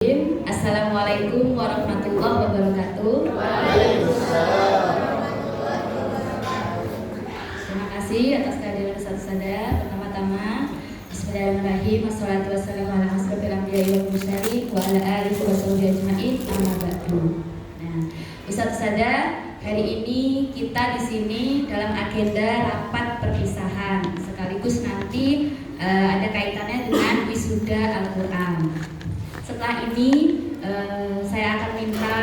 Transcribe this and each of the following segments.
Bismillahirrahmanirrahim. Assalamualaikum warahmatullahi wabarakatuh. Terima kasih atas kehadiran Ustaz-Ustazah. Pertama-tama Bismillahirrahmanirrahim. Wassalatu wassalamu ala asrofil anbiya'i wal mursalin wa ala alihi wa sahbihi ajma'in. Amma ba'du. Nah, Ustaz-Ustazah, hari ini kita di sini dalam agenda rapat perpisahan, sekaligus nanti ada kaitannya dengan wisuda Al-Quran. Setelah ini saya akan minta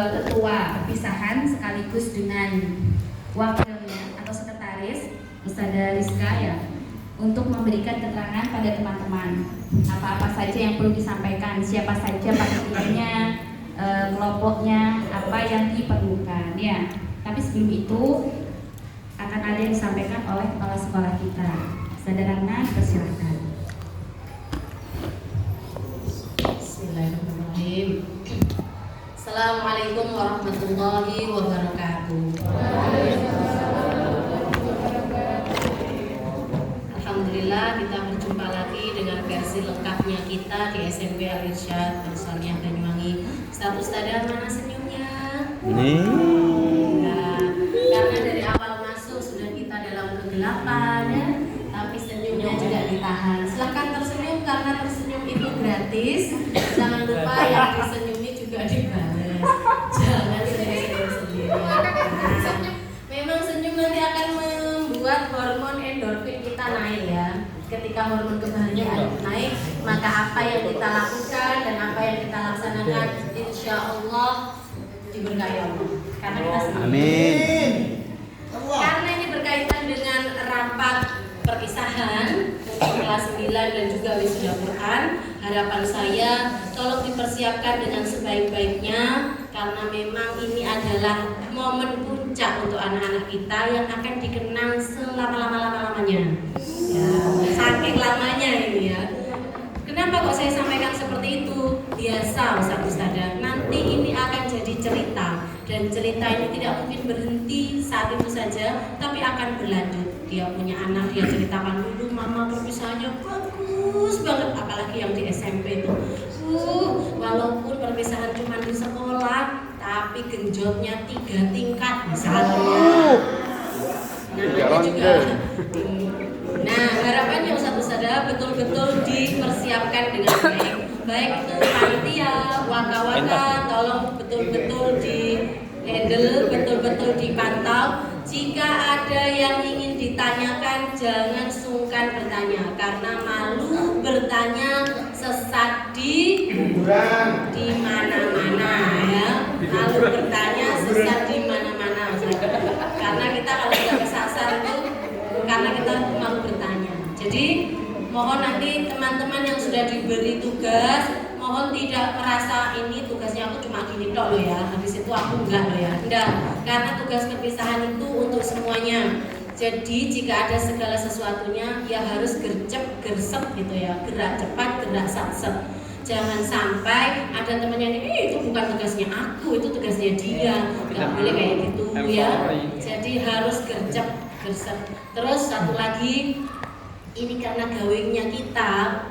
ketua perpisahan sekaligus dengan wakilnya atau sekretaris Ustazah Rizka ya, untuk memberikan keterangan pada teman-teman apa-apa saja yang perlu disampaikan, siapa saja panitianya, kelompoknya, apa yang diperlukan ya. Tapi sebelum itu akan ada yang disampaikan oleh kepala sekolah kita. Saudara, persilakan. Bismillahirrahmanirrahim. Assalamualaikum warahmatullahi wabarakatuh. Alhamdulillah kita berjumpa lagi dengan versi lengkapnya kita di SMP Al-Irsyad Al-Saniah Banyuwangi. Ustazah mana senyumnya? Nah, karena dari awal masuk sudah kita dalam kegelapan ya, tapi senyumnya juga ditahan. Silahkan tersenyum karena tersenyum itu gratis. Jangan lupa yang disenyumi juga dibalas. Jangan senyum sendiri. Nah, memang senyum nanti akan membuat hormon endorfin kita naik ya. Ketika hormon kebahagiaan naik, maka apa yang kita lakukan dan apa yang kita laksanakan, insya Allah diberkahi Allah. Karena kita senyum. Amin. Karena ini berkaitan dengan rapat perpisahan untuk kelas 9 dan juga wisuda Quran, harapan saya tolong dipersiapkan dengan sebaik-baiknya, karena memang ini adalah momen puncak untuk anak-anak kita yang akan dikenang selama-lamanya ya, saking lamanya ini ya. Kenapa kok saya sampaikan seperti itu? Biasa Ustazah, nanti ini akan jadi cerita, dan cerita ini tidak mungkin berhenti saat itu saja, tapi akan berlanjut. Dia punya anak, dia ceritakan dulu, mama perpisahannya bagus banget, apalagi yang di SMP itu. Walaupun perpisahan cuma di sekolah, tapi genjotnya 3 tingkat misalnya. Namanya juga. Nah, harapannya Ustazah betul-betul dipersiapkan dengan baik. Baik itu panitia, waka-waka, tolong betul-betul di handle, betul-betul dipantau. Jika ada yang ingin ditanyakan, jangan sungkan bertanya, karena malu bertanya sesat di mana-mana ya. Malu bertanya sesat di mana-mana. Karena kita kalau sudah kesasar itu karena kita malu bertanya. Jadi mohon nanti teman-teman yang sudah diberi tugas, mohon tidak merasa ini tugasnya aku cuma gini tok loh ya, habis itu aku enggak loh ya. Enggak, karena tugas perpisahan itu untuk semuanya. Jadi jika ada segala sesuatunya ya harus gercep, gersep gitu ya, gerak cepat, gerak sat-set. Jangan sampai ada temannya ini itu bukan tugasnya aku, itu tugasnya dia. Enggak boleh kayak gitu ya. Jadi harus gercep, gersep. Terus satu lagi, ini karena gawingnya kita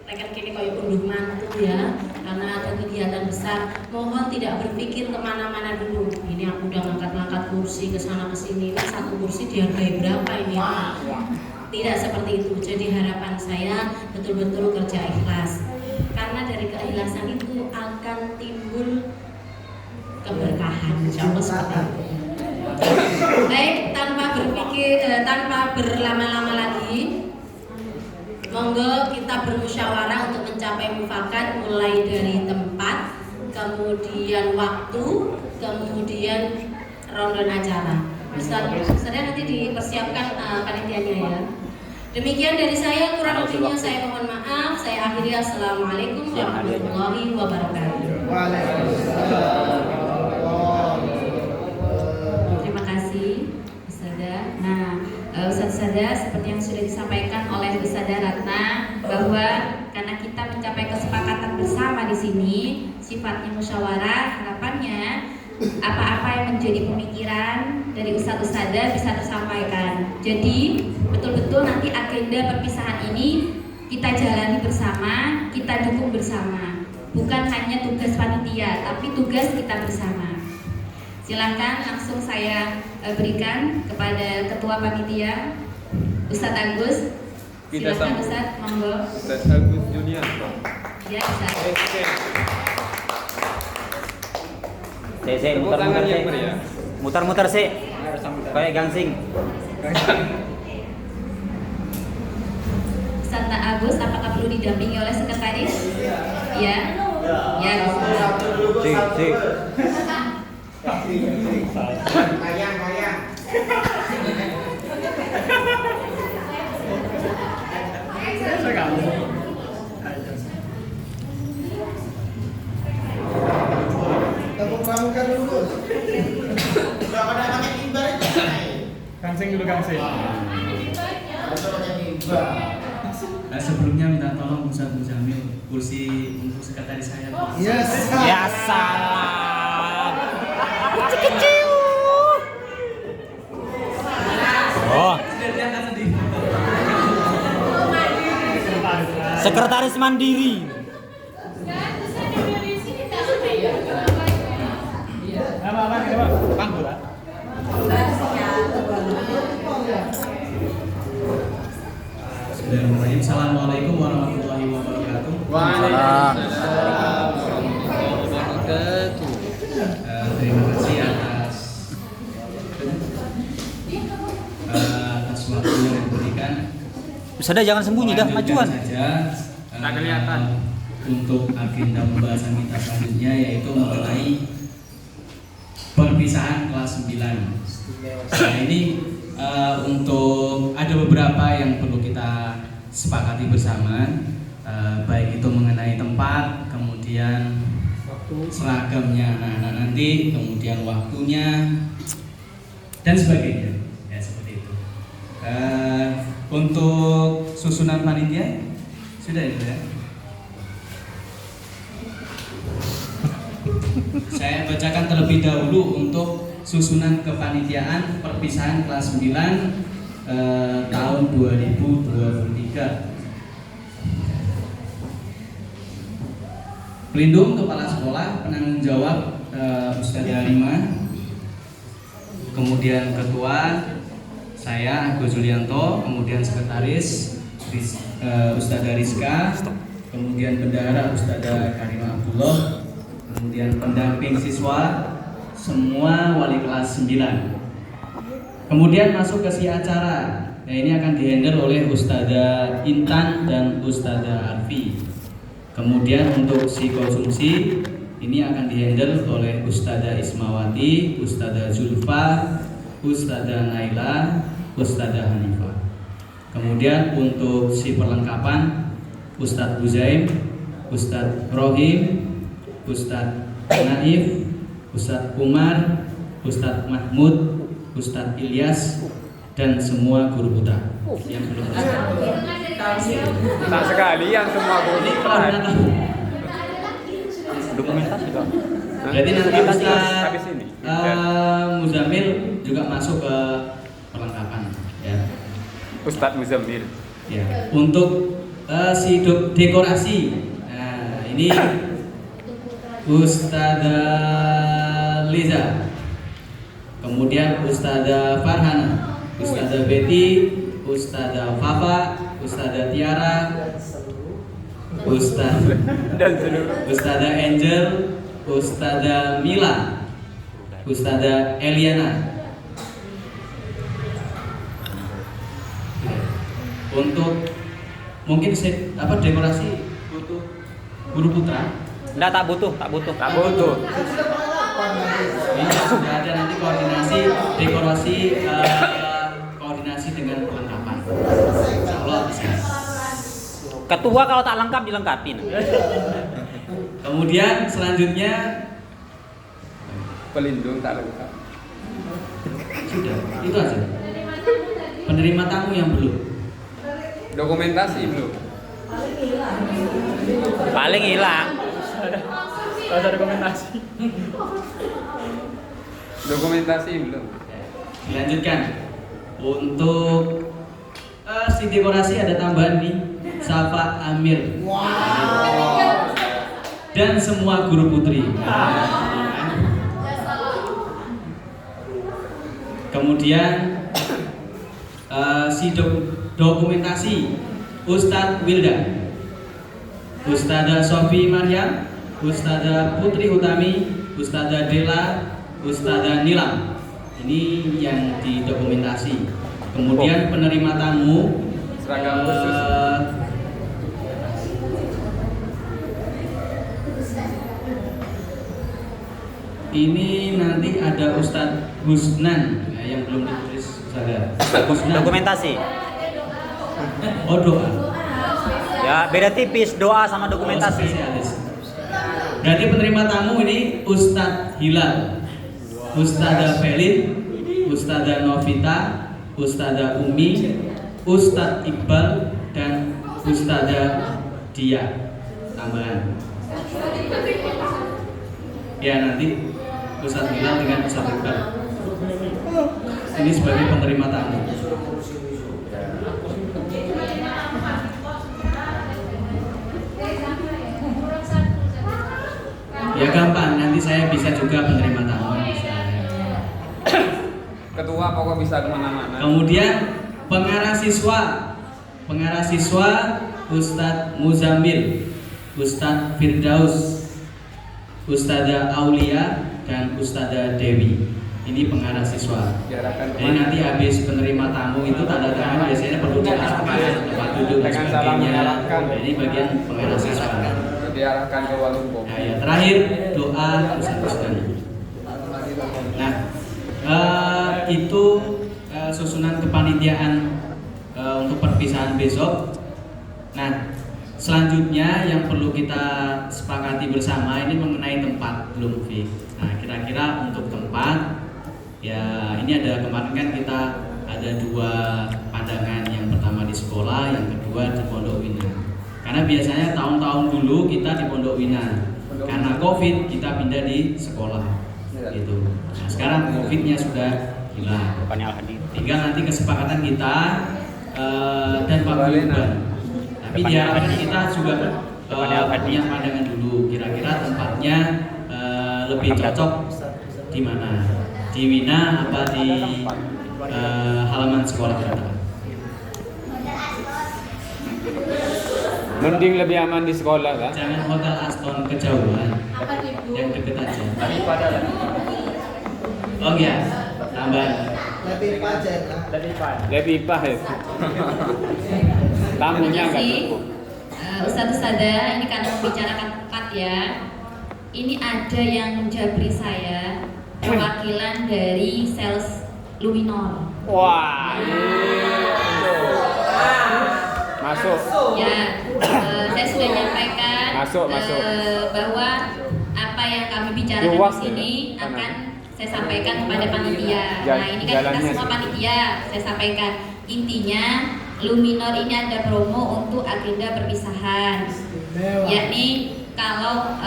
rekan kini kayak unduh mantu ya, karena ada kegiatan besar, mohon tidak berpikir kemana-mana dulu. Ini aku udah ngangkat-ngangkat kursi ke sana ke sini, ini satu kursi dihargai berapa ini? Tidak seperti itu. Jadi harapan saya betul-betul kerja ikhlas, karena dari keikhlasan itu akan timbul keberkahan, insya Allah seperti itu. Baik, tanpa berlama-lama lagi, monggo kita bermusyawarah untuk mencapai mufakat, mulai dari tempat, kemudian waktu, kemudian rundown acara. Ustazah nanti dipersiapkan panitianya ya. Demikian dari saya, kurang lebihnya saya mohon maaf. Saya akhiri, assalamualaikum warahmatullahi wabarakatuh. Terima kasih Ustazah. Nah, Ustazah, seperti yang sudah disampaikan oleh Ustazah Ratna, bahwa karena kita mencapai kesepakatan bersama di sini, sifatnya musyawarah, harapannya apa-apa yang menjadi pemikiran dari Ustazah bisa tersampaikan. Jadi betul-betul nanti agenda perpisahan ini kita jalani bersama, kita dukung bersama. bukan hanya tugas panitia, tapi tugas kita bersama. Silakan langsung saya berikan kepada Ketua Panitia, Ustadz Agus. Silakan Ustadz, monggo. Ustadz Agus Junior. Ya, Ustadz. Muter-muter sih. Muter-muter sih. Kayak gangsing. Ustadz Agus, apakah perlu didampingi oleh sekretaris? Ya. Ya. Sik. Gangsing dulu gangsing. Sebelumnya minta tolong Ustaz Muzamil kursi untuk sekretaris saya. Yes. Ya salam. Oh, sekretaris mandiri. Pangku lah. Bismillahirrahmanirrahim. Assalamualaikum warahmatullahi wabarakatuh. Waalaikumsalam warahmatullahi wabarakatuh. Terima kasih atas waktu yang diberikan. Sudah jangan sembunyi dah, majuan. Saja, Tak kelihatan. Untuk agenda pembahasan kita selanjutnya yaitu mengenai perpisahan kelas 9. Nah ini untuk ada beberapa yang perlu kita sepakati bersama, baik itu mengenai tempat, kemudian seragamnya anak-anak nanti, kemudian waktunya dan sebagainya, ya seperti itu. Untuk susunan panitia sudah itu ya. Saya bacakan terlebih dahulu untuk susunan kepanitiaan perpisahan kelas 9 tahun 2023. Pelindung kepala sekolah, penanggung jawab Ustadzah Rima, kemudian ketua saya Agus Julianto, kemudian sekretaris Ustadzah Rizka, kemudian bendahara Ustadzah Karimah Abdullah, kemudian pendamping siswa, semua wali kelas 9. Kemudian masuk ke si acara. Nah, ini akan dihandle oleh Ustadzah Intan dan Ustadzah Arfi. Kemudian untuk si konsumsi ini akan dihandle oleh Ustadzah Ismawati, Ustadzah Zulfa, Ustadzah Naila, Ustadzah Hanifah. Kemudian untuk si perlengkapan Ustadz Buzaim, Ustadz Rohim, Ustadz Naif, Ustadz Umar, Ustadz Mahmud, Ustadz Ilyas, dan semua guru putra yang belum Tak sekalian semua guru. Dokumentasi dong. Jadi nanti Ustadz habis ini. Muzamil juga masuk ke perlengkapan ya. Ustadz Muzammil. Ya. Untuk si dekorasi. Nah, ini Ustadzah Liza. Kemudian Ustadzah Farhana, Ustadzah Betty, Ustadzah Fafa, Ustadzah Tiara, Dan seluruh Ustadzah Angel, Ustadzah Mila, Ustadzah Eliana. Untuk mungkin dekorasi butuh guru putra. Enggak, tak butuh. tak butuh. Ini sudah ada nanti koordinasi dekorasi koordinasi dengan perlengkapan. Insyaallah bisa. Ketua kalau tak lengkap dilengkapin. Kemudian selanjutnya Pelindung tak lengkap. sudah itu aja. Penerima tamu yang belum. Dokumentasi belum. Paling hilang. Ada dokumentasi. Dokumentasi belum. Dilanjutkan. Untuk si dekorasi ada tambahan nih, Safa Amir. dan semua guru putri. Kemudian dokumentasi Ustadz Wildan, Ustadzah Sofi Maryam, Ustadzah Putri Utami, Ustadzah Dela, Ustadzah Nilam. Ini yang didokumentasi. Kemudian penerima tamu Seragam khusus. Ini nanti ada Ustadz Husnan yang belum ditulis Ustadzah. Husnan. Dokumentasi. Oh, doa. Ya, beda tipis doa sama dokumentasi. Spesialis. Berarti penerima tamu ini Ustadz Hilal, Ustadzah Felin, Ustadzah Novita, Ustadzah Umi, Ustadz Iqbal, dan Ustadzah Dia. Tambahan. Ya, nanti Ustadz Hilal dengan Ustadz Iqbal. Ini sebagai penerima tamu. Ya gampang, nanti saya bisa juga penerima tamu. Bisa. Ketua pokok bisa kemana-mana. Kemudian pengarah siswa Ustadz Muzamil, Ustadz Firdaus, Ustadzah Aulia, dan Ustadzah Dewi. Ini pengarah siswa. Diarahkan Jadi nanti habis penerima tamu itu tanda tangan biasanya perlu diarahkan tempat duduk dan Dengan salam sebagainya. mengarahkan. Ini bagian pengarah siswa. Diarahkan ke Walumbo. Nah, ya, terakhir doa Ustadz. Nah, itu susunan kepanitiaan untuk perpisahan besok. Nah, selanjutnya yang perlu kita sepakati bersama ini mengenai tempat belum fix. Nah, kira-kira untuk tempat, ya ini ada kemarin kan kita ada 2 pandangan, yang pertama di sekolah, yang kedua di Pondok Winan. Karena biasanya tahun-tahun dulu kita di Pondok Winan, karena COVID kita pindah di sekolah, gitu. Nah, sekarang COVID-nya sudah hilang. Bukannya Al-Hadi. Tinggal nanti kesepakatan kita dan Pak Guyuban. Tapi diharapkan kita juga punya pandangan dulu. Kira-kira tempatnya lebih cocok di mana? Di Wina apa di halaman sekolah kita? Mending lebih aman di sekolah kan? Jangan Hotel Aston kejauhan, yang deket aja. Oh ya, tambahan. Lebih pahit. Tamunya Terima nggak kasih, cukup. Ustadz, ini karena membicarakan tempat ya. Ini ada yang menjabri saya, perwakilan dari sales Luminor. Wah. Masuk. Ya, saya sudah nyampaikan Masuk. bahwa apa yang kami bicarakan Luas di sini ya, akan saya sampaikan kepada panitia. Nah, ini kan kita Jalannya semua sih. panitia. Saya sampaikan intinya Luminor ini ada promo untuk agenda perpisahan, yakni kalau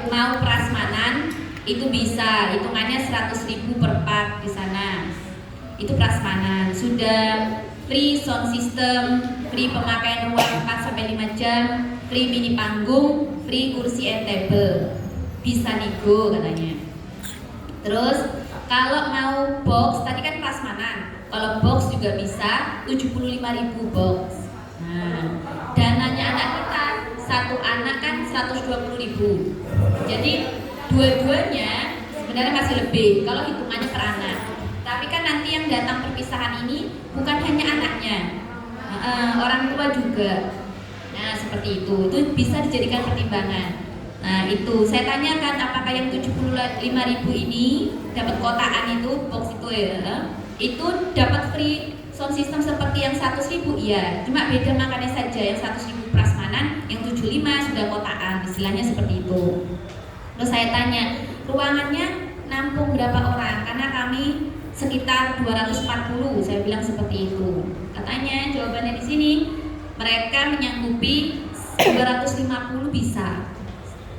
mau prasmanan itu bisa hitungannya 100.000 per part di sana. Itu prasmanan. Sudah free sound system, free pemakaian ruang 4-5 jam, free mini panggung, free kursi and table. Bisa nego katanya. Terus kalau mau box, tadi kan prasmanan. Kalau box juga bisa 75.000 box. Nah, dananya anak kita satu anak kan 120.000. Jadi dua-duanya sebenarnya masih lebih kalau hitungannya per anak. Tapi kan nanti yang datang perpisahan ini bukan hanya anaknya, orang tua juga. Nah seperti itu bisa dijadikan pertimbangan. Nah itu saya tanyakan apakah yang 75.000 ini dapat kotaan itu box itu ya, itu dapat free sound system seperti yang 100.000 iya, cuma beda makannya saja. Yang 100.000 prasmanan, yang 75 sudah kotaan, istilahnya seperti itu. Terus saya tanya ruangannya nampung berapa orang, karena kami sekitar 240, saya bilang seperti itu. Katanya jawabannya di sini mereka menyanggupi 250 bisa.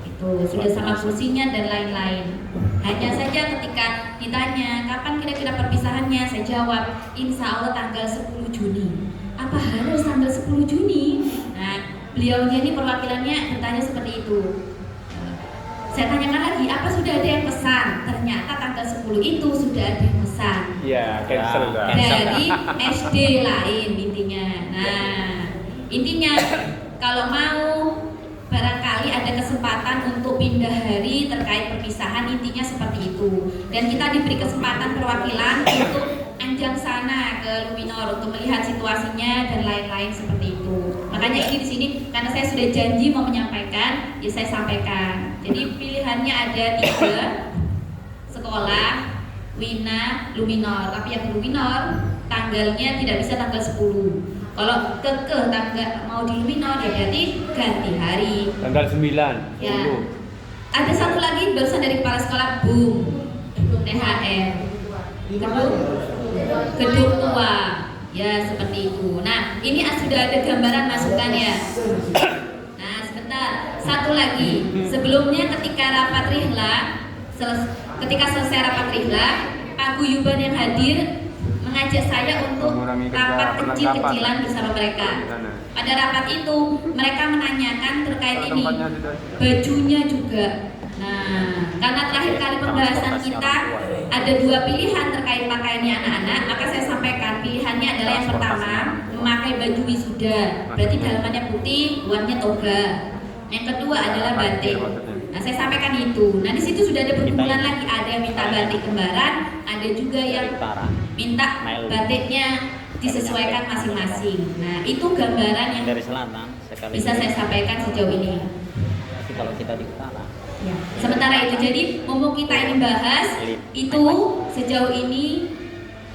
Itu sudah sama kursinya dan lain-lain. Hanya saja ketika ditanya kapan kira-kira perpisahannya, saya jawab insya Allah tanggal 10 Juni. Apa harus tanggal 10 Juni? Nah, beliaunya ini perwakilannya bertanya seperti itu. lagi, apa sudah ada yang pesan? Ternyata tanggal 10 itu sudah ada yang pesan Iya, cancel Ya, udah. cancel. dari SD lain intinya. Nah, intinya kalau mau barangkali ada kesempatan untuk pindah hari terkait perpisahan, intinya seperti itu. Dan kita diberi kesempatan perwakilan untuk anjang sana ke Luminor untuk melihat situasinya dan lain-lain seperti itu. Makanya ini di sini karena saya sudah janji mau menyampaikan, ya saya sampaikan. Jadi pilihannya ada 3 sekolah, Wina, Luminor. Tapi yang Luminor tanggalnya tidak bisa tanggal 10. Kalau tanggal mau di Luminor ya berarti ganti hari. Tanggal 9, Ya. 10. Ada satu lagi barusan dari kepala sekolah THR. Gedung tua. Ya seperti itu. Nah ini sudah ada gambaran masukan ya. Nah sebentar. Satu lagi. Sebelumnya ketika rapat rihla, ketika selesai rapat rihla, Pak Guyuban yang hadir mengajak saya untuk Mengurangi kerja rapat perlengkapan. kecil-kecilan bersama mereka. Pada rapat itu mereka menanyakan terkait ini Tempatnya sudah. bajunya juga. Nah, karena terakhir kali pembahasan kita ada 2 pilihan terkait pakaiannya anak-anak, maka saya sampaikan pilihannya adalah yang pertama memakai baju wisuda, berarti dalamannya putih, luarnya toga. Yang kedua adalah batik. Nah, saya sampaikan itu. Nah, di situ sudah ada perkumpulan lagi, ada yang minta batik kembaran, ada juga yang Utara. minta batiknya disesuaikan masing-masing. Nah, itu gambaran yang Dari selatan sekali. bisa saya sampaikan sejauh ini. Tapi kalau kita di utara. Ya. Sementara itu, jadi mumpung kita ini bahas itu sejauh ini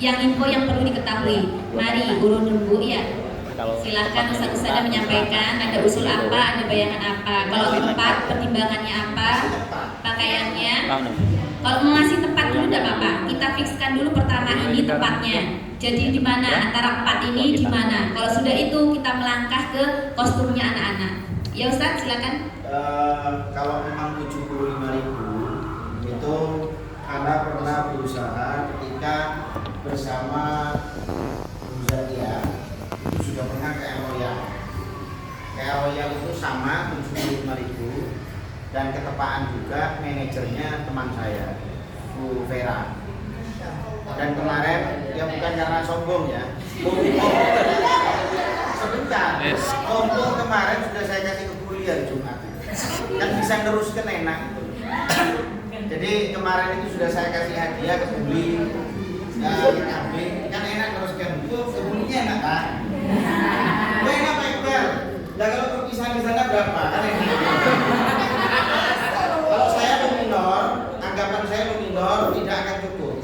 yang info yang perlu diketahui. Mari urun dulu ya. Kalau Silahkan Ustaz-Ustazah menyampaikan ada usul apa, ada bayangan apa. Kalau tempat pertimbangannya apa, pakaiannya. Kalau mau ngasih tempat dulu tidak apa-apa. Kita fikskan dulu pertama ini tempatnya. Jadi di mana antara 4 ini di mana. Kalau sudah itu kita melangkah ke kostumnya anak-anak. Ya Ustaz, silakan. Kalau memang 75.000 itu Anda pernah berusaha ketika bersama Bu Zakia itu sudah pernah ke Royal. Ke Royal itu sama 75.000 dan ketepaan juga manajernya teman saya Bu Vera. Dan kemarin ya bukan karena sombong ya. Sebentar. Sombong kemarin sudah saya kasih ke kuliah Jumat. Kan bisa neruskan enak gitu. Jadi kemarin itu sudah saya kasih hadiah ke Buli, kan enak neruskan. Itu ke Bulinya enak kan? Enak Pak Iqbal. Nah kalau perpisahan di sana berapa? Kan enak. Kalau saya Luminor, anggapan saya Luminor tidak akan cukup.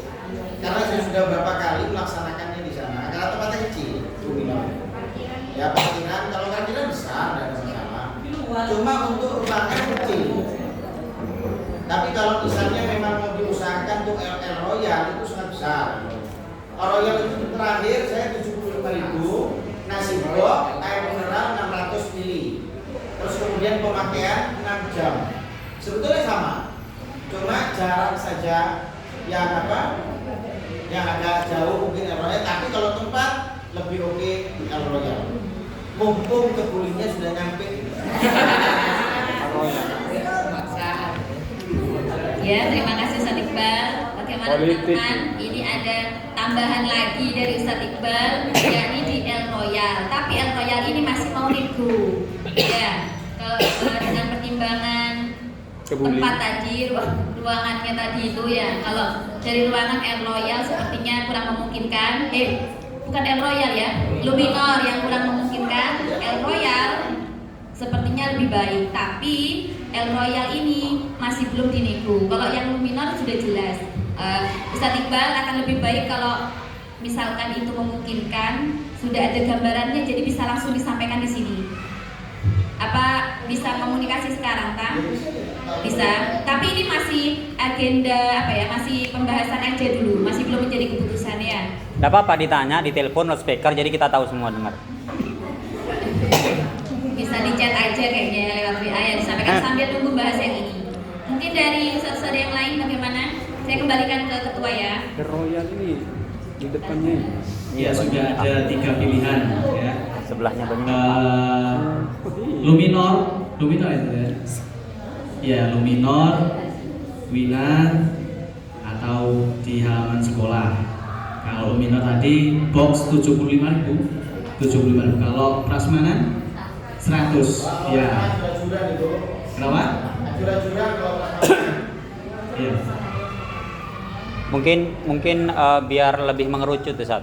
Karena saya sudah berapa kali melaksanakannya di sana. Karena tempatnya kecil, Luminor. Ya parkiran, kalau parkiran besar tidak ada masalah. Cuma untuk ruangan kecil. Tapi kalau misalnya memang mau diusahakan untuk LL Royal itu sangat besar. Royal itu terakhir saya 75.000, nasi blok, air mineral 600 ml. Terus kemudian pemakaian 6 jam. Sebetulnya sama. Cuma jarak saja yang yang agak jauh mungkin LL Royal, tapi kalau tempat lebih oke LL Royal. Mumpung kebulinya sudah nyampe. Ya, terima kasih Ustaz Iqbal. Bagaimana teman-teman? Ini ada tambahan lagi dari Ustaz Iqbal, yakni di El Royal. Tapi El Royal ini masih mau nego. Ya, dengan pertimbangan tempat tadi, ruangannya tadi itu ya. Kalau dari ruangan El Royal sepertinya kurang memungkinkan. Bukan El Royal ya, Luminor yang kurang memungkinkan. El Royal sepertinya lebih baik, tapi El Royal ini masih belum dinego. Kalau yang Luminor sudah jelas. Ustaz Iqbal akan lebih baik kalau misalkan itu memungkinkan, sudah ada gambarannya, jadi bisa langsung disampaikan di sini. Apa bisa komunikasi sekarang, Kang? Bisa. Tapi ini masih agenda masih pembahasan aja dulu, masih belum menjadi keputusan ya. Tidak apa-apa ditanya di telepon loudspeaker jadi kita tahu semua dengar. Bisa di chat aja kayaknya lewat WA ya, disampaikan sambil tunggu bahas yang ini. Mungkin dari saudara yang lain bagaimana? Saya kembalikan ke ketua ya. Royal ini di depannya. Ya sudah ada 3 pilihan ya. Sebelahnya banyak. Luminor itu ya. Ya Luminor, Winar atau di halaman sekolah. Kalau Luminor tadi box 75.000. 75.000. Kalau prasmanan 100. Ya. Jura-jura itu. Kenapa? Jura-jura kalau Iya. Mungkin biar lebih mengerucut Ustaz.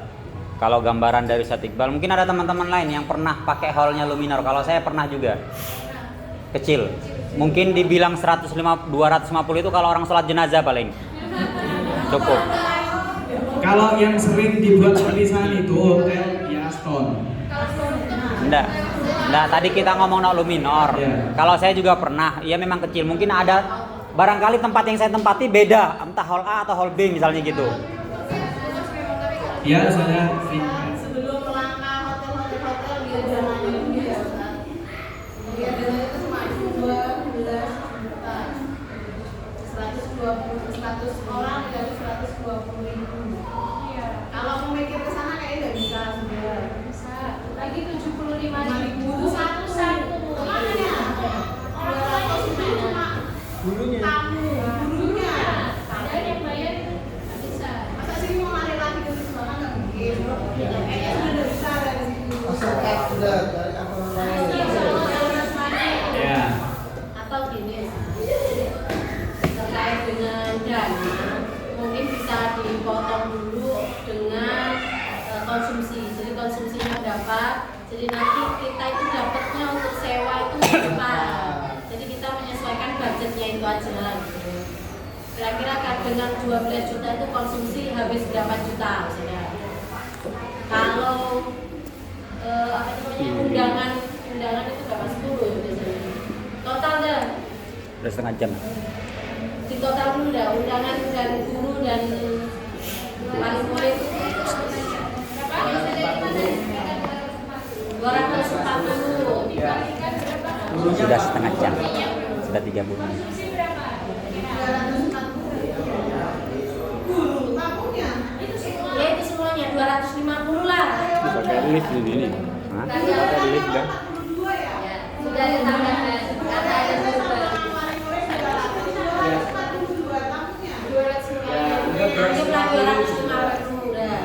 Kalau gambaran dari Ustaz Iqbal, mungkin ada teman-teman lain yang pernah pakai hallnya Luminor. Kalau saya pernah juga. Kecil. Mungkin dibilang 250 itu kalau orang sholat jenazah paling. Cukup. Kalau yang sering dibuat tulisan itu hotel di Aston. Enggak. Tadi kita ngomong Luminor. Iya. Kalau saya juga pernah, ya memang kecil. Mungkin ada barangkali tempat yang saya tempati beda, entah hall A atau hall B misalnya gitu. Ya, saya Sebelum melangkah hotel dia zamannya dia dia dana itu cuma 12 juta 100 orang dari 120.000. Kalau mau mikir ke sana kayaknya nggak bisa sudah. Bisa. Lagi 75.000 satu. Makanya orang tua itu cuma gurunya. gurunya. Ada yang bayar nggak bisa. Masa sih mau narik lagi ke sana nggak mungkin. Kayaknya sudah bisa dari situ. Sudah dari apa namanya? ya. Atau gini terkait dengan dana mungkin bisa dipotong dulu dengan konsumsi. Jadi konsumsinya berapa, jadi nanti kita itu dapatnya untuk sewa itu berapa. Jadi kita menyesuaikan budgetnya itu aja gitu. Kira-kira dengan 12 juta itu konsumsi habis berapa juta misalnya. Kalau undangan itu berapa 10 biasanya. Total dah. Udah setengah jam. Di total dulu dah undangan dan guru dan wali murid berapa? 240. Sudah setengah jam. Sudah 30 menit. Ya itu semuanya 250 lah. Pakai lift di sini. Hah? Pakai lift kan? Sudah ditambahkan karena ada beberapa. Jumlah 250 dah.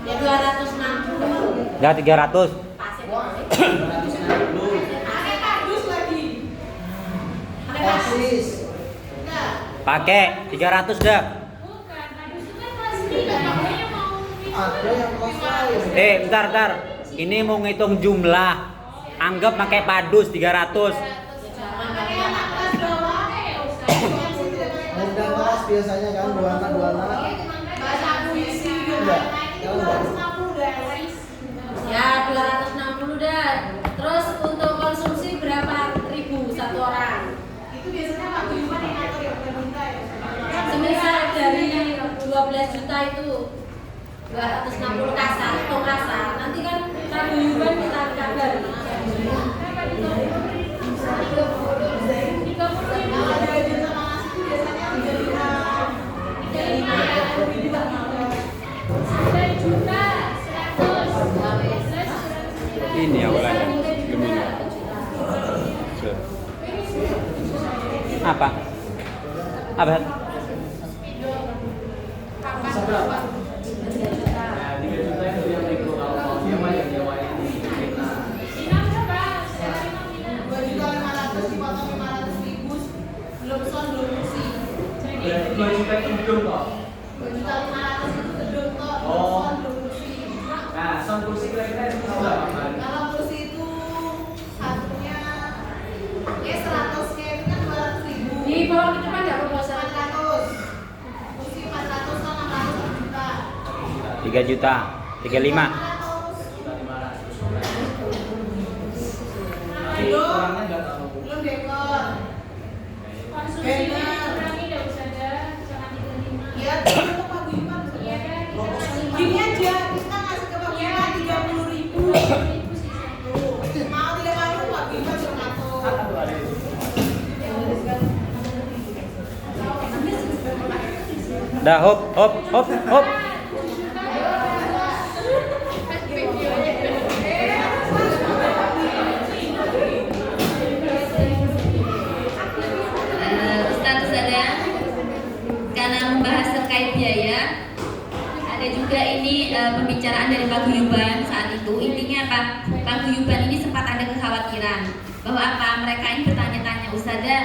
Ya 260. Udah 300. Pakai 300 dah. Ada yang kelas lain. Bentar. Ini mau ngitung jumlah. Anggap pakai padus 300. Muda kelas biasanya kan dua anak. Bahasa puisi Enggak. Kalau enggak. Ya 260 dah. Terus untuk konsumsi berapa ribu satu orang? Itu biasanya Pak Guyuban yang ngatur ya, bukan minta ya. Semisal dari 12 juta itu 260 kasar, hitung kasar. Nanti kan Pak Guyuban kita kabar. Ini awalnya Luminor. Apa? Apa? Belum son belum kursi. 2 juta itu belum kok. 2.500.000 itu gedung kok. Son belum kursi. Nah, sound kursi kira-kira itu berapa? Kalau kursi itu satunya 100 nya itu kan 200.000. Di bawah itu kan ada proposal 400. Kursi 400 kan 600 juta. 3 juta. 35. Belum dekor. Konsumsi dikurangi nggak usah ada, jangan diterima. Ya, itu Pak Guyuban. Iya kan? Gini aja, kita ngasih ke Pak Guyuban 30.000. Mau 30.000 Pak Guyuban cuma ngatur. Dah hop. Status ada juga ini pembicaraan dari paguyuban saat itu. Intinya apa? Paguyuban ini sempat ada kekhawatiran bahwa apa? Mereka ini bertanya-tanya, Ustazah,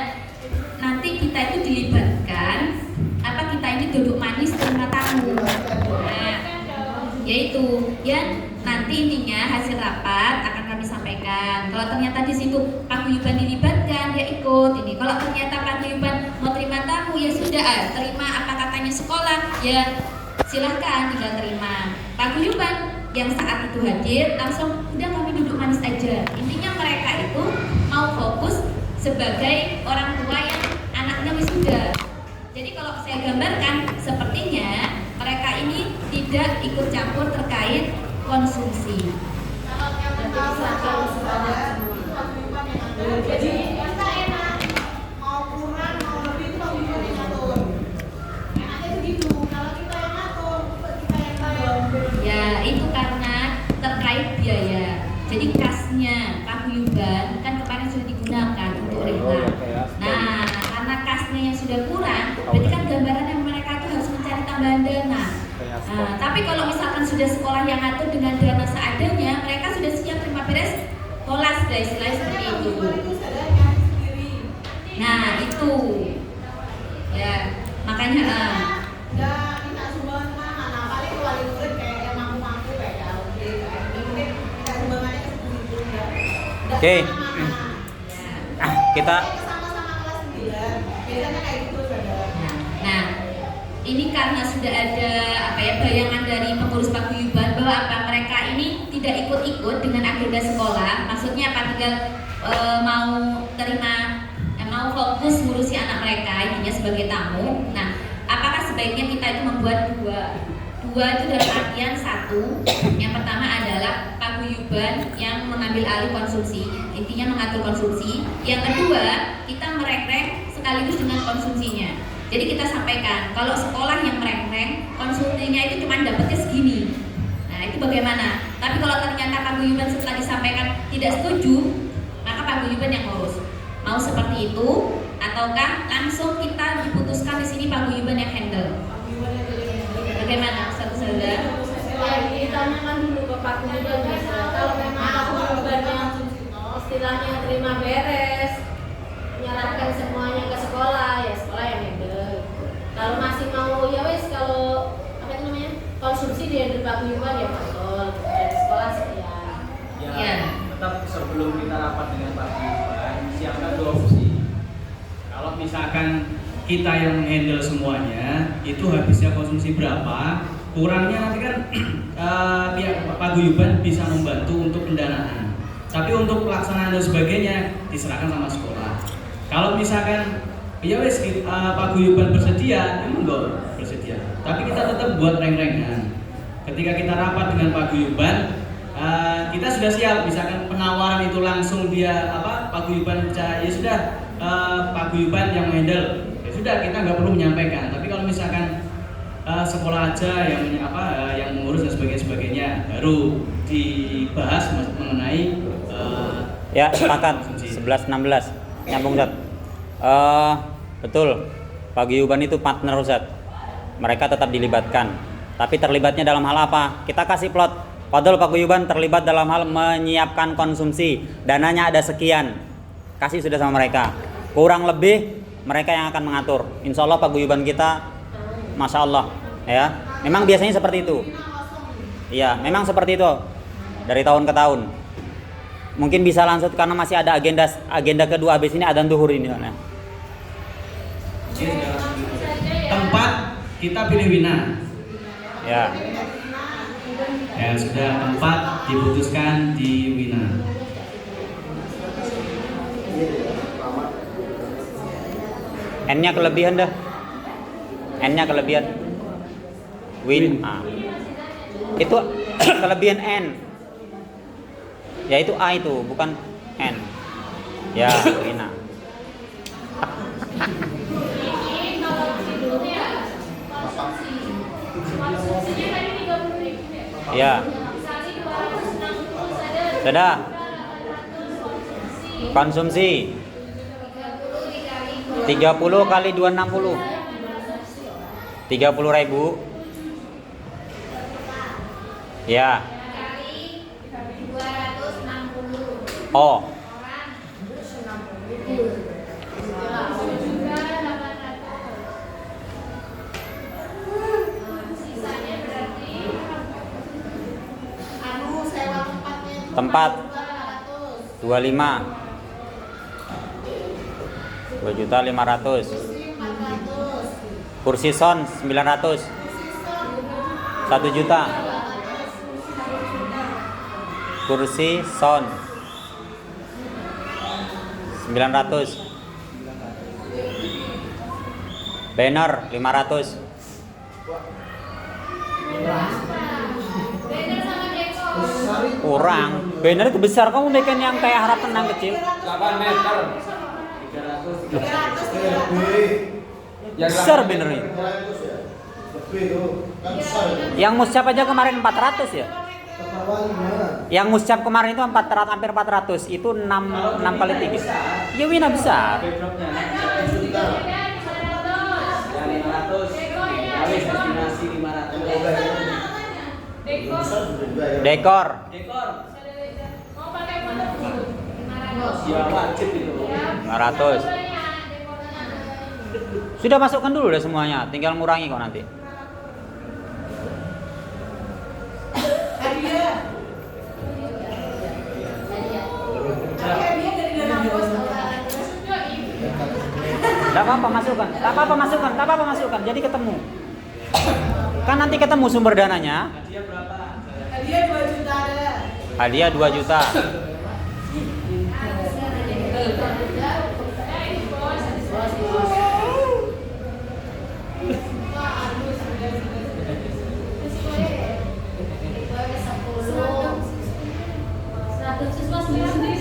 nanti kita itu dilibatkan apa kita ini duduk manis terima tamu. Nah, yaitu ya nanti intinya hasil rapat akan kami sampaikan. Kalau ternyata di situ paguyuban dilibatkan, ya ikut ini. Kalau ternyata paguyuban mau terima tamu, ya sudah, terima apa katanya sekolah, ya silahkan tinggal terima. Paguyuban yang saat itu hadir langsung udah kami duduk manis aja. Intinya mereka itu mau fokus sebagai orang tua yang anaknya wisuda. Jadi kalau saya gambarkan sepertinya mereka ini tidak ikut campur terkait konsumsi. Jadi kita enak mau kurang mau lebih itu paguyuban yang ngatur. Enaknya begitu. Kalau kita yang ngatur, kita yang bayar. Ya itu karena terkait biaya. Jadi kasnya paguyuban kan kemarin sudah digunakan untuk rehab. Nah karena kasnya yang sudah kurang, berarti kan gambaran yang mereka itu harus mencari tambahan dana. Nah, tapi kalau misalkan sudah sekolah yang ngatur dengan dana seadanya, mereka sudah siap terima beres, kolas guys, istilahnya seperti itu. Nah itu, ya makanya. Udah minta sumbangan mana? Nah paling wali murid kayak yang mampu-mampu kayak jauh mungkin minta sumbangannya ke situ ya. Oke. Kita sama-sama kelas 9 biasanya kayak gitu saudara. Nah, ini karena sudah ada apa ya bayangan dari pengurus paguyuban bahwa apa mereka ini tidak ikut-ikut dengan agenda sekolah. Maksudnya apa tinggal mau terima mau fokus ngurusi anak mereka intinya sebagai tamu. Nah, apakah sebaiknya kita itu membuat dua itu dalam artian satu. Yang pertama adalah paguyuban yang mengambil alih konsumsi, intinya mengatur konsumsi. Yang kedua, kita merekrek sekaligus dengan konsumsinya. Jadi kita sampaikan kalau sekolah yang merekrek konsumsinya itu cuma dapatnya segini. Nah, itu bagaimana? Tapi kalau ternyata paguyuban setelah disampaikan tidak setuju, maka paguyuban yang ngurus. Mau seperti itu ataukah langsung kita diputuskan di sini paguyuban yang handle? Bagaimana satu saudara? Ditanyakan dulu ke paguyuban bisa. Kalau memang paguyubannya istilahnya terima beres, menyerahkan semuanya ke sekolah, ya sekolah yang handle. Kalau masih mau ya wes kalau apa itu namanya konsumsi di handle paguyuban ya betul. Dari sekolah sekian. Ya. Tetap sebelum kita rapat dengan paguyuban siapkan dua opsi. Kalau misalkan kita yang handle semuanya, itu habisnya konsumsi berapa, kurangnya nanti kan pihak paguyuban bisa membantu untuk pendanaan. Tapi untuk pelaksanaan dan sebagainya diserahkan sama sekolah. Kalau misalkan ya wes paguyuban bersedia, monggo bersedia. Tapi kita tetap buat reng-rengan. Ketika kita rapat dengan paguyuban, kita sudah siap. Misalkan penawaran itu langsung dia paguyuban ya sudah paguyuban yang handle. Sudah kita nggak perlu menyampaikan. Tapi kalau misalkan sekolah aja yang mengurus dan sebagainya baru dibahas mengenai ya sepakat 11-16 nyambung Zat. Betul paguyuban itu partner Ustaz. Mereka tetap dilibatkan. Tapi terlibatnya dalam hal apa? Kita kasih plot. Padahal paguyuban terlibat dalam hal menyiapkan konsumsi. Dananya ada sekian. Kasih sudah sama mereka. Kurang lebih mereka yang akan mengatur. Insya Allah paguyuban kita, masya Allah, ya. Memang biasanya seperti itu. Iya, memang seperti itu dari tahun ke tahun. Mungkin bisa langsung karena masih ada agenda kedua habis ini adzan zuhur ini. Tempat kita pilih Wina. Ya. Ya sudah tempat diputuskan di Wina. N-nya kelebihan dah. N-nya kelebihan. Win. Itu kelebihan N. Ya itu A itu, bukan N. Ya, Wina. Ini kalau tidurnya konsumsinya tadi 30.000 ya. Ya. Misalnya 260 saja. Sudah. Konsumsi 30 kali 260 30.000 Ya. Kali 260 Oh. orang. Sisanya berarti sewa tempatnya itu Tempat. 200. 25. 2.500.000. Kursi 400. Kursi sound 900. Kursi sound 1 juta. 200. Kursi sound 900. Banner 500. Banner sama dekor. Kurang. Banner itu besar, kamu bikin yang kayak harapan yang kecil. 8 meter. 300. Besar bannernya. Lebih tuh, kan besar. Yang muscap aja kemarin 400 ya. Yang muscap kemarin itu 400, hampir 400. Itu 6 kali 3. Ya Wina besar. Backdropnya juta. Ya 500. Habis estimasi 500. Dekor Dekor. Mau pakai foto? 500. Ya wajib itu. 500. Sudah masukkan dulu deh semuanya, tinggal ngurangi kok nanti. Tak apa-apa masukkan, tak apa-apa masukkan, tak apa-apa masukkan. Jadi ketemu. Kan nanti ketemu sumber dananya. Hadiah berapa? Hadiah 2 juta ada. Hadiah 2 juta.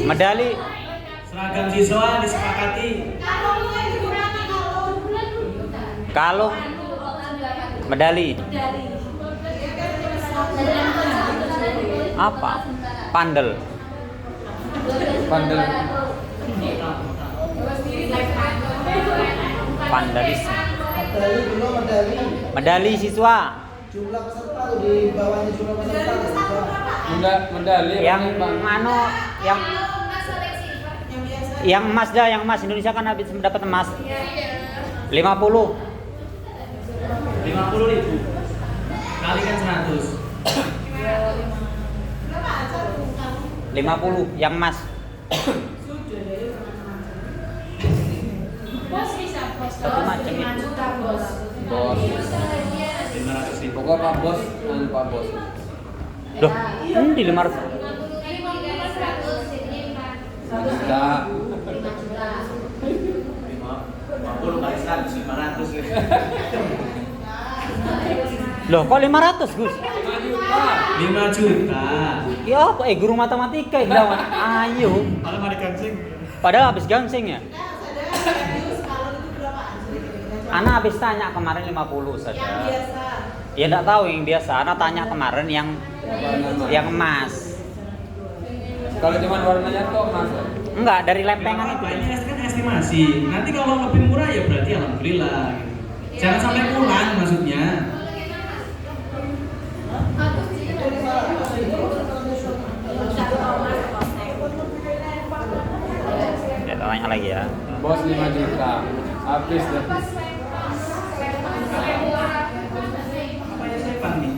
Medali Seragam siswa disepakati. kalung medali apa pandel pandelis medali siswa Jumlah peserta tuh di bawahnya jumlah peserta. Medali. yang yang emas dah, yang emas Indonesia kan habis mendapat emas 50 50.000 kalikan 100. 50 yang emas. Bos bisa bos. Satu macam itu. 5 juta bos. Bos. 500.000. Pokoknya Pak Bos, Pak Bos. Loh, di 500. 50 Juta. 50 kali 100 500. Loh, kok 500, Gus? 5 juta. Ya apa? Guru matematika lawan. Ayo. Malah mari gangsing. Padahal habis gangsing ya. Ana habis tanya kemarin 50 saja. Ya enggak tahu yang biasa. Ana tanya kemarin yang emas. Kalau cuma warnanya tuh Mas. Enggak, dari lempengan itu. Ini kan estimasi. Nanti kalau lebih murah ya berarti alhamdulillah. Jangan sampai kurang maksudnya. Ya, tanya lagi ya. Bos 5 juta. Habis deh. Siapa nih?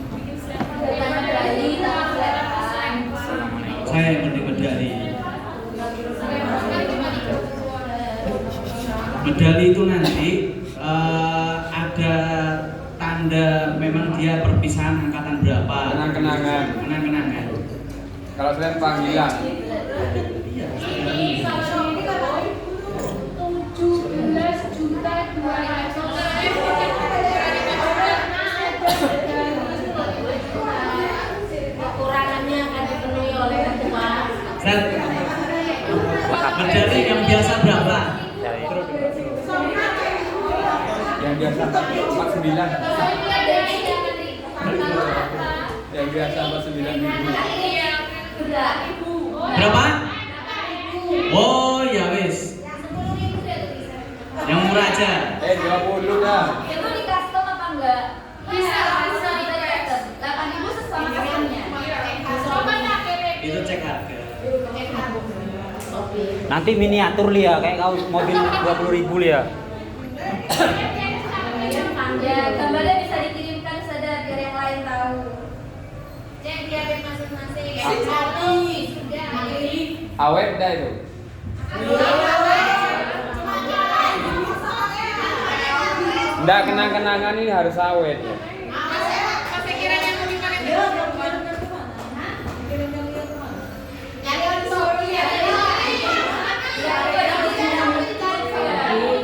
Saya yang beri medali. Medali itu nanti ada tanda memang dia perpisahan angkatan berapa. Kenang-kenangan. Kenang-kenangan. Kalau selain panggilan. 17 juta 200. Kekurangannya akan dipenuhi oleh ketua. Set. Medali yang biasa berapa? Yang biasa 49. Yang biasa 49.000. Berapa? Oh ya wis. Yang murah aja. 20 dah. Itu di custom apa enggak? Bisa, bisa kita custom. 8.000 sesuai customnya. Nanti miniatur Lia, kayak kau mobil 20.000 Lia. Ya, gambarnya bisa dikirimkan saja biar yang lain tahu. Cek biar masing-masing. Sudah. Awet dah itu. Nggak kenang-kenangan ini harus awet.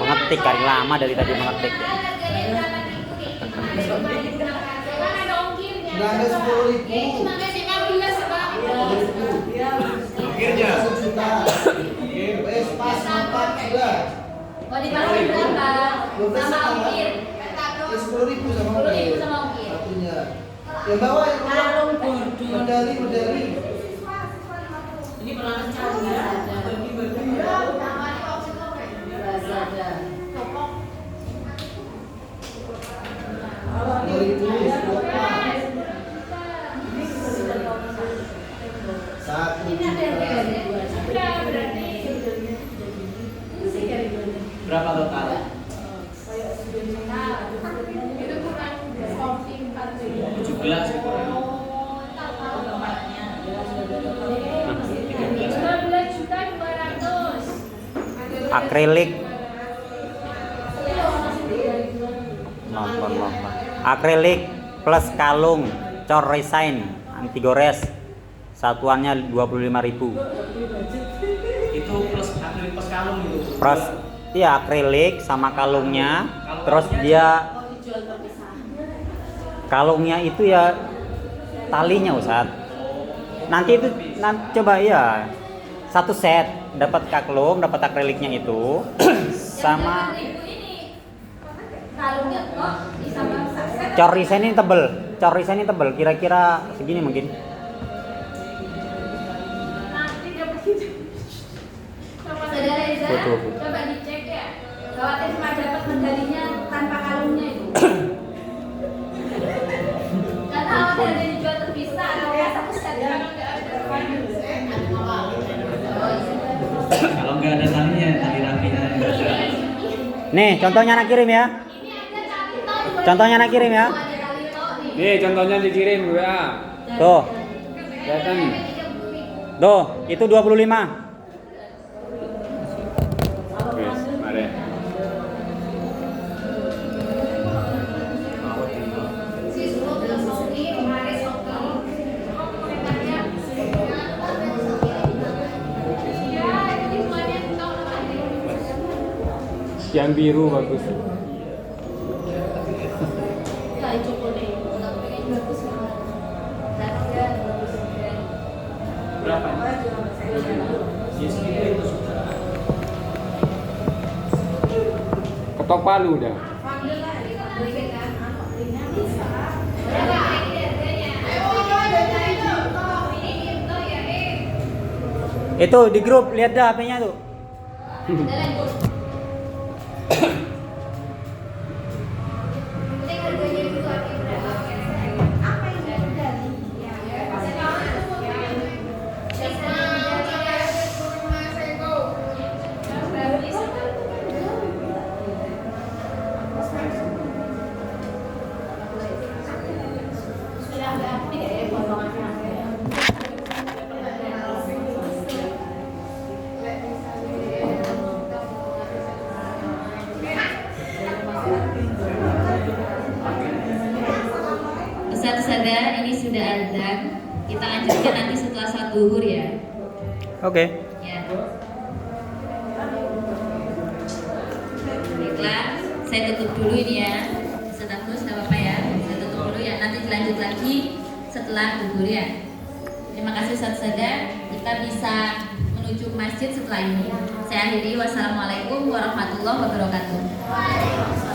Mengetik kali lama dari tadi mengetik. Nggak ada 10.000. Akhirnya. Sejuta. Wes pas empat sudah. Mau dipasang berapa? Sama ongkir. 10.000 sama 10.000 sama ongkir. satunya. Yang bawah yang bawah. Medali. Ini pernah canggih. Berapa total? Itu kurang something 17 Akrilik. Nonton. Akrilik plus kalung, cor resign, anti gores. Satuannya 25.000. Itu plus akrilik plus kalung itu. Plus iya akrilik sama kalungnya. Terus dia kalungnya itu ya talinya Ustaz. Nanti itu coba ya. Satu set dapat kalung, dapat akriliknya itu sama Kalungnya kok disambung saset. cor resign ini tebel. Cor resign ini tebel, kira-kira segini mungkin. Saudara Reza, Foto. coba dicek ya. Khawatir cuma dapat medalinya tanpa kalungnya itu. Karena kalau ada dijual terpisah, kalau nggak satu set kan nggak ada. Kalau nggak ada talinya, tali rapinya nggak ada. Nih, contohnya anak kirim ya. Contohnya anak kirim ya. Nih contohnya dikirim WA. Tuh. Datang. Tuh, itu 25. Wes, mari. Yang biru bagus. Berapa? Ya segitu itu sudah. Ketok palu dah. Itu di grup lihat dah HP-nya tuh. Ustaz-ustazah, ini sudah azan. Kita lanjutkan nanti setelah sholat zuhur ya. Oke. Ya. Baiklah, saya tutup dulu ini ya. Ustaz Agus, nggak apa-apa ya. Saya tutup dulu ya. Nanti dilanjut lagi setelah zuhur ya. Terima kasih Ustaz-ustazah. Kita bisa menuju masjid setelah ini. Saya akhiri. Wassalamualaikum warahmatullahi wabarakatuh.